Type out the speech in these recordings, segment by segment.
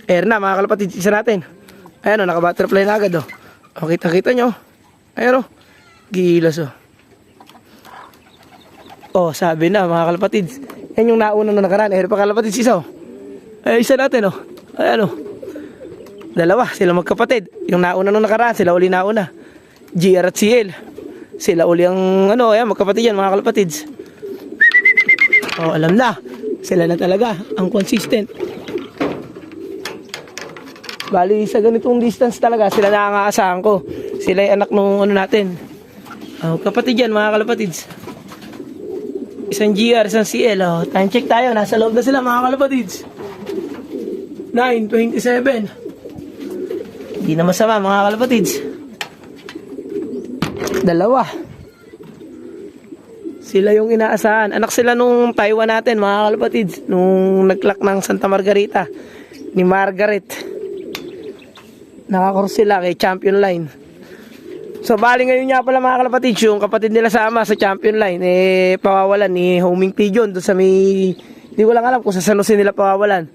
Air na mga kalapatid, isa natin. Ayan o, naka-butterfly na agad o. O, kita-kita nyo. Ayan o. Gilas o. O, sabi na mga kalapatid. Yan yung nauna na nakaraan. Air pa kalapatid, isa o. Ay, isa natin o. Ayan o. Dalawa, sila magkapatid. Yung nauna nung nakaraan, sila uli nauna. GR at CL. Sila uli ang ano, ayan, magkapatid yan mga kalapatid. O, alam na. Sila na talaga, ang consistent. Bali, sa ganitong distance talaga, sila na ang aasahan ko. Sila ay anak nung ano natin. O, kapatid yan mga kalapatid. Isang GR, isang CL. O, time check tayo. Nasa loob na sila mga kalapatid. 9:27. Hindi na masama mga kalapatids. Dalawa. Sila yung inaasahan. Anak sila nung Taiwan natin mga kalapatids. Nung naglock ng Santa Margarita. Ni Margaret. Nakakrus sila kay Champion Line. So bali ngayon nga pala mga kalapatids. Yung kapatid nila sama sa Champion Line. Pawawalan ni Homing Pigeon. Doon sa may... Hindi ko lang alam kung sa San Jose nila pawawalan.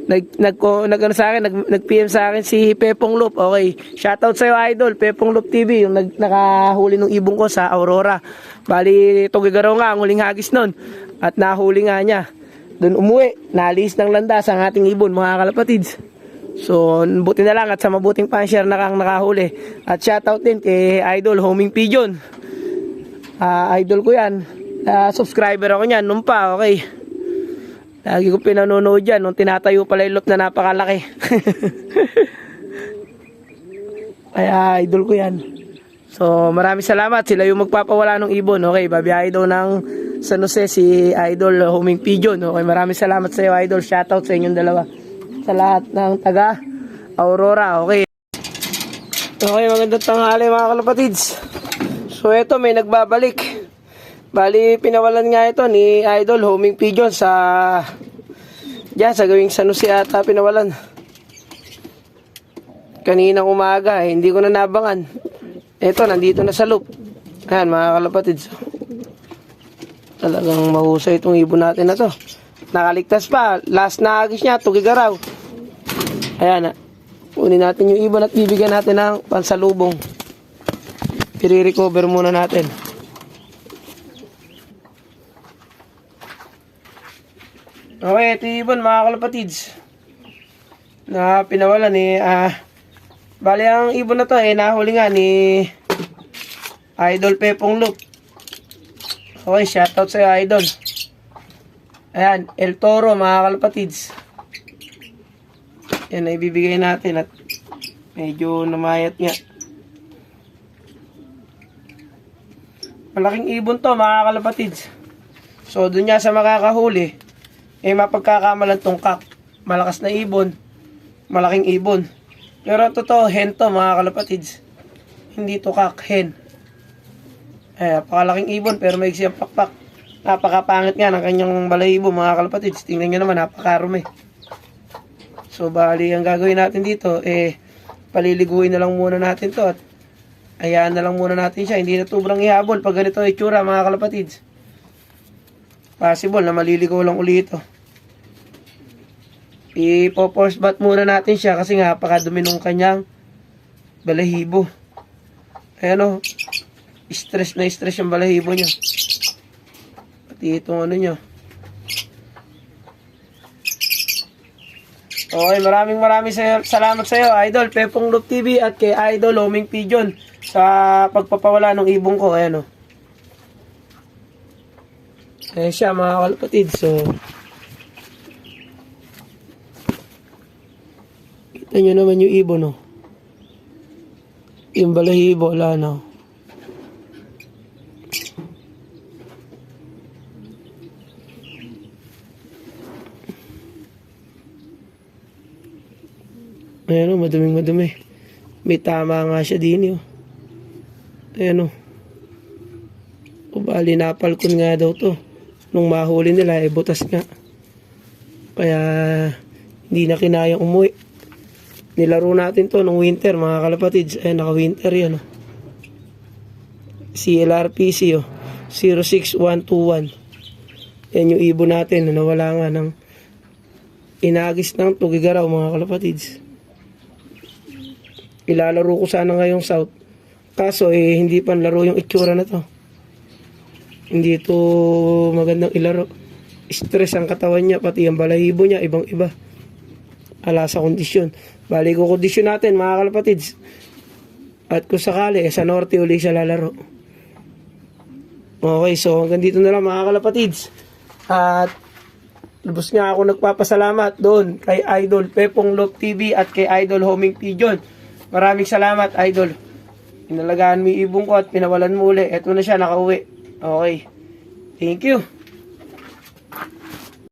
Nag-PM sa akin si Pepong Loop. Okay, shoutout sa'yo idol, Pepong Loop TV, yung nakahuli ng ibong ko sa Aurora. Bali, Tugigaraw nga ang huling hagis nun. At nahuli nga niya. Doon umuwi, nalis ng landas ang ating ibon mga kalapatids. So, buti na lang at sa mabuting pansyer na kang nakahuli. At shoutout din kay idol Homing Pigeon. Idol ko yan. Subscriber ako niyan nung pa, okay. Lagi ko pinanonood yan nung tinatayo pala yung loop na napakalaki. Kaya idol ko yan. So maraming salamat. Sila yung magpapawala ng ibon. Okay, babiyahe daw ng San Jose si idol Homing Pigeon. Okay, maraming salamat sa iyo idol. Shoutout sa inyong dalawa. Sa lahat ng taga Aurora. Okay. Okay, magandang tanghali mga kalapatids. So eto may nagbabalik. Bali, pinawalan nga ito ni Idol Homing Pigeon sa gawing San Jose ata pinawalan. Kaninang umaga, hindi ko na nabangan. Ito, nandito na sa loop. Ayan, mga kalapatids. Talagang mahusay itong ibon natin na to. Nakaligtas pa. Last na agis niya, Tugigaraw. Ayan, kunin natin yung ibon at bibigyan natin ng pansalubong. I-recover muna natin. Okay, ito ibon mga kalapatids na pinawalan ni bali ang ibon na to nahuli nga ni Idol Pepong Loop. Okay, shoutout sa idol. Ayan, El Toro mga kalapatids. Yan na ibibigay natin at medyo namayat nga. Malaking ibon to mga kalapatids. So dun niya sa makakahuli mapagkakamalan tong kak. Malakas na ibon, malaking ibon. Pero totoo, hen to mga kalapatids. Hindi to kak, hen. Napakalaking ibon pero may siyang pakpak. Napakapangit nga ng kanyang balahibo mga kalapatids. Tingnan nyo naman, napakarumi. So bali, ang gagawin natin dito, paliliguin na lang muna natin to at hayaan na lang muna natin siya. Hindi na sobrang ihabol pag ganito ay tsura mga kalapatids. Possible na maliligaw lang uli ito. Ipo-force bath muna natin siya kasi nga napakadumi nung kanyang balahibo. Ayan o. Stress na stress yung balahibo niya. Pati itong ano niya. Okay, maraming salamat sa iyo, Idol Pepong Loop TV at kay Idol Homing Pigeon sa pagpapawala ng ibong ko. Ayan o. Ayan siya mga kalapatid. So kita nyo naman yung ibon no. Yung balahibo wala na. Ayan o, madumi. May tama nga siya din yun. Ayan o. Bali napalkon nga daw to. Nung mahuli nila butas nga. Kaya hindi na kinayang umuwi. Nilaro natin to nung winter mga kalapatids. Ayan, naka-winter yan o. CLRPC o. 06121. Yan yung ibon natin na nawala nga ng Inagis ng Tugigaraw mga kalapatids. Ilalaro ko sana ngayong South. Kaso hindi pa laro yung itsura na to. Hindi ito magandang ilaro. Stress ang katawan niya, pati ang balahibo niya, ibang iba. Ala sa kondisyon. Bali ko kondisyon natin mga kalapatids. At kung sakali, sa norte uli siya lalaro. Okay, so hanggang dito na lang mga kalapatids. At lubos nga ako nagpapasalamat doon kay Idol Pepong Love TV at kay Idol Homing Pigeon. Maraming salamat, Idol. Pinalagaan mo yung ibong ko at pinawalan mo uli. Eto na siya, nakauwi. Okay. Thank you.